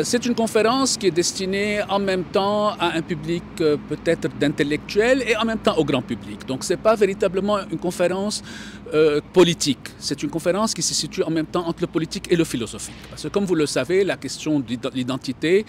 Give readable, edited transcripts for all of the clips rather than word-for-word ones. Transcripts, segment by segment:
C'est une conférence qui est destinée en même temps à un public peut-être d'intellectuels et en même temps au grand public. Donc ce n'est pas véritablement une conférence politique. C'est une conférence qui se situe en même temps entre le politique et le philosophique. Parce que comme vous le savez, la question de l'identité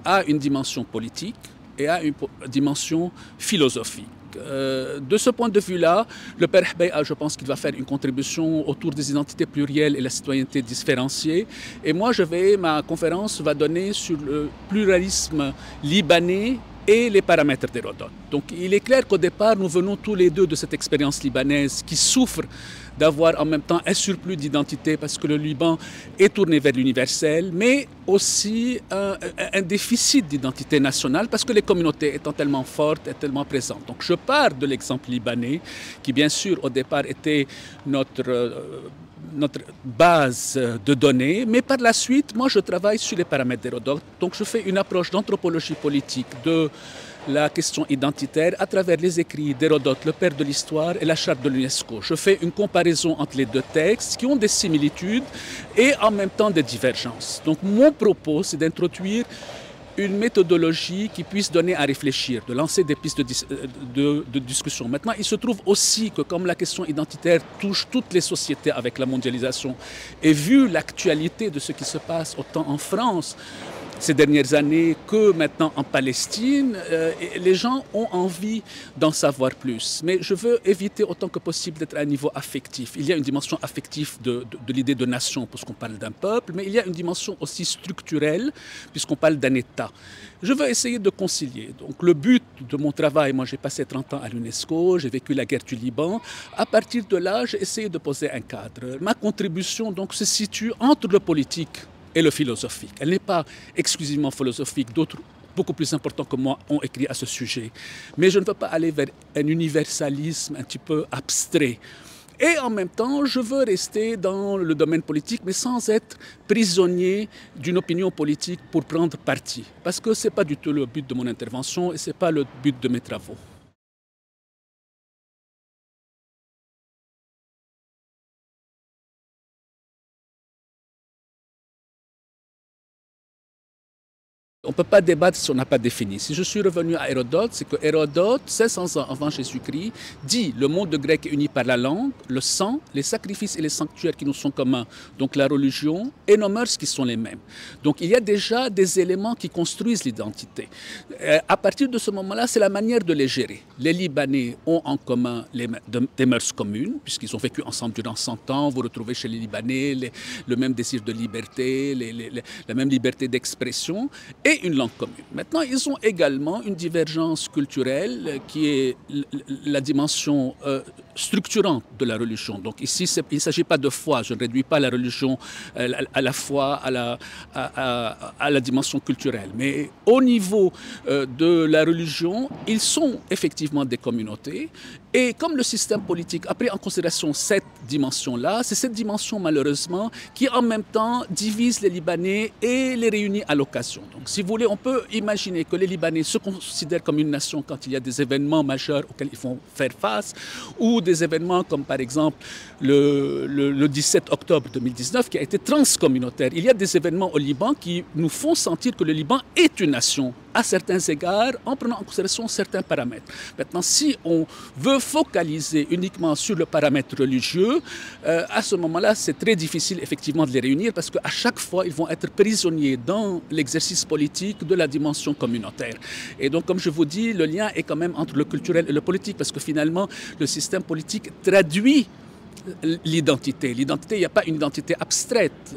a une dimension politique et a une dimension philosophique. De ce point de vue-là, le Père Hbeya, je pense qu'il va faire une contribution autour des identités plurielles et la citoyenneté différenciée. Et moi, ma conférence va donner sur le pluralisme libanais et les paramètres d'Hérodote. Donc il est clair qu'au départ, nous venons tous les deux de cette expérience libanaise qui souffre d'avoir en même temps un surplus d'identité parce que le Liban est tourné vers l'universel, mais aussi un déficit d'identité nationale parce que les communautés étant tellement fortes et tellement présentes. Donc je pars de l'exemple libanais qui bien sûr au départ était notre base de données, mais par la suite, moi je travaille sur les paramètres d'Hérodote. Donc je fais une approche d'anthropologie politique de la question identitaire à travers les écrits d'Hérodote, le père de l'histoire, et la charte de l'UNESCO. Je fais une comparaison entre les deux textes qui ont des similitudes et en même temps des divergences. Donc mon propos, c'est d'introduire une méthodologie qui puisse donner à réfléchir, de lancer des pistes de discussion. Maintenant, il se trouve aussi que comme la question identitaire touche toutes les sociétés avec la mondialisation, et vu l'actualité de ce qui se passe autant en France ces dernières années que maintenant en Palestine, les gens ont envie d'en savoir plus. Mais je veux éviter autant que possible d'être à un niveau affectif. Il y a une dimension affective de l'idée de nation, puisqu'on parle d'un peuple, mais il y a une dimension aussi structurelle, puisqu'on parle d'un État. Je veux essayer de concilier. Donc le but de mon travail, moi j'ai passé 30 ans à l'UNESCO, j'ai vécu la guerre du Liban. À partir de là, j'ai essayé de poser un cadre. Ma contribution donc se situe entre le politique et le philosophique. Elle n'est pas exclusivement philosophique. D'autres, beaucoup plus importants que moi, ont écrit à ce sujet. Mais je ne veux pas aller vers un universalisme un petit peu abstrait. Et en même temps, je veux rester dans le domaine politique, mais sans être prisonnier d'une opinion politique pour prendre parti. Parce que ce n'est pas du tout le but de mon intervention et ce n'est pas le but de mes travaux. On ne peut pas débattre si on n'a pas défini. Si je suis revenu à Hérodote, c'est que Hérodote, 500 ans avant Jésus-Christ, dit le monde grec est uni par la langue, le sang, les sacrifices et les sanctuaires qui nous sont communs, donc la religion et nos mœurs qui sont les mêmes. Donc il y a déjà des éléments qui construisent l'identité. À partir de ce moment-là, c'est la manière de les gérer. Les Libanais ont en commun des mœurs communes, puisqu'ils ont vécu ensemble durant 100 ans. Vous retrouvez chez les Libanais le même désir de liberté, la même liberté d'expression. Et une langue commune. Maintenant, ils ont également une divergence culturelle qui est la dimension structurante de la religion. Donc ici, il ne s'agit pas de foi. Je ne réduis pas la religion à la foi, à la dimension culturelle. Mais au niveau de la religion, ils sont effectivement des communautés. Et comme le système politique a pris en considération cette dimension-là, c'est cette dimension malheureusement qui en même temps divise les Libanais et les réunit à l'occasion. Donc si vous voulez, on peut imaginer que les Libanais se considèrent comme une nation quand il y a des événements majeurs auxquels ils font faire face, ou des événements comme par exemple le 17 octobre 2019 qui a été transcommunautaire. Il y a des événements au Liban qui nous font sentir que le Liban est une nation à certains égards en prenant en considération certains paramètres. Maintenant, si on veut focaliser uniquement sur le paramètre religieux, à ce moment-là, c'est très difficile effectivement de les réunir parce qu'à chaque fois, ils vont être prisonniers dans l'exercice politique de la dimension communautaire. Et donc, comme je vous dis, le lien est quand même entre le culturel et le politique parce que finalement, le système politique traduit l'identité. L'identité, il n'y a pas une identité abstraite,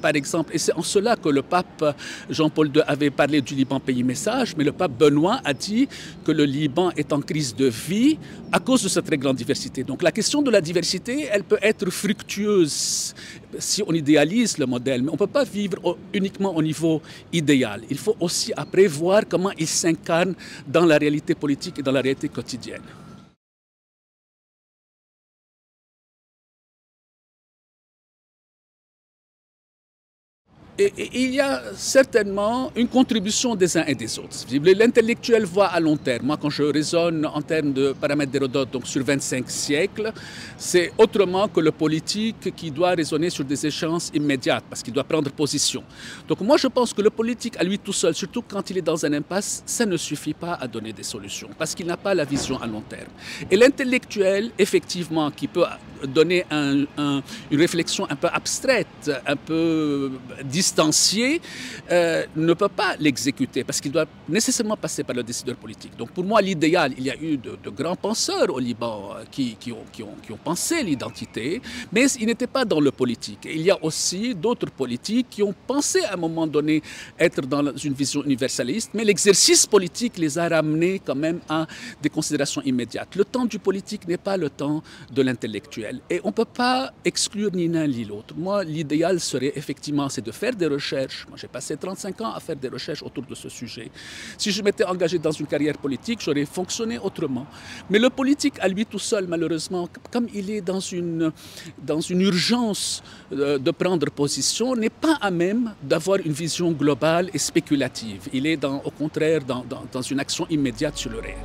par exemple. Et c'est en cela que le pape Jean-Paul II avait parlé du Liban pays message, mais le pape Benoît a dit que le Liban est en crise de vie à cause de cette très grande diversité. Donc la question de la diversité, elle peut être fructueuse si on idéalise le modèle, mais on ne peut pas vivre uniquement au niveau idéal. Il faut aussi après voir comment il s'incarne dans la réalité politique et dans la réalité quotidienne. Et il y a certainement une contribution des uns et des autres. L'intellectuel voit à long terme. Moi, quand je raisonne en termes de paramètres d'Hérodote, donc sur 25 siècles, c'est autrement que le politique qui doit raisonner sur des échéances immédiates, parce qu'il doit prendre position. Donc moi, je pense que le politique, à lui tout seul, surtout quand il est dans un impasse, ça ne suffit pas à donner des solutions, parce qu'il n'a pas la vision à long terme. Et l'intellectuel, effectivement, qui peut donner une réflexion un peu abstraite, un peu distanciée, ne peut pas l'exécuter parce qu'il doit nécessairement passer par le décideur politique. Donc pour moi, l'idéal, il y a eu de grands penseurs au Liban qui ont pensé l'identité, mais ils n'étaient pas dans le politique. Et il y a aussi d'autres politiques qui ont pensé à un moment donné être dans une vision universaliste, mais l'exercice politique les a ramenés quand même à des considérations immédiates. Le temps du politique n'est pas le temps de l'intellectuel. Et on ne peut pas exclure ni l'un ni l'autre. Moi, l'idéal serait effectivement, c'est de faire des recherches. Moi, j'ai passé 35 ans à faire des recherches autour de ce sujet. Si je m'étais engagé dans une carrière politique, j'aurais fonctionné autrement. Mais le politique, à lui tout seul, malheureusement, comme il est dans une urgence de prendre position, n'est pas à même d'avoir une vision globale et spéculative. Il est au contraire dans une action immédiate sur le réel.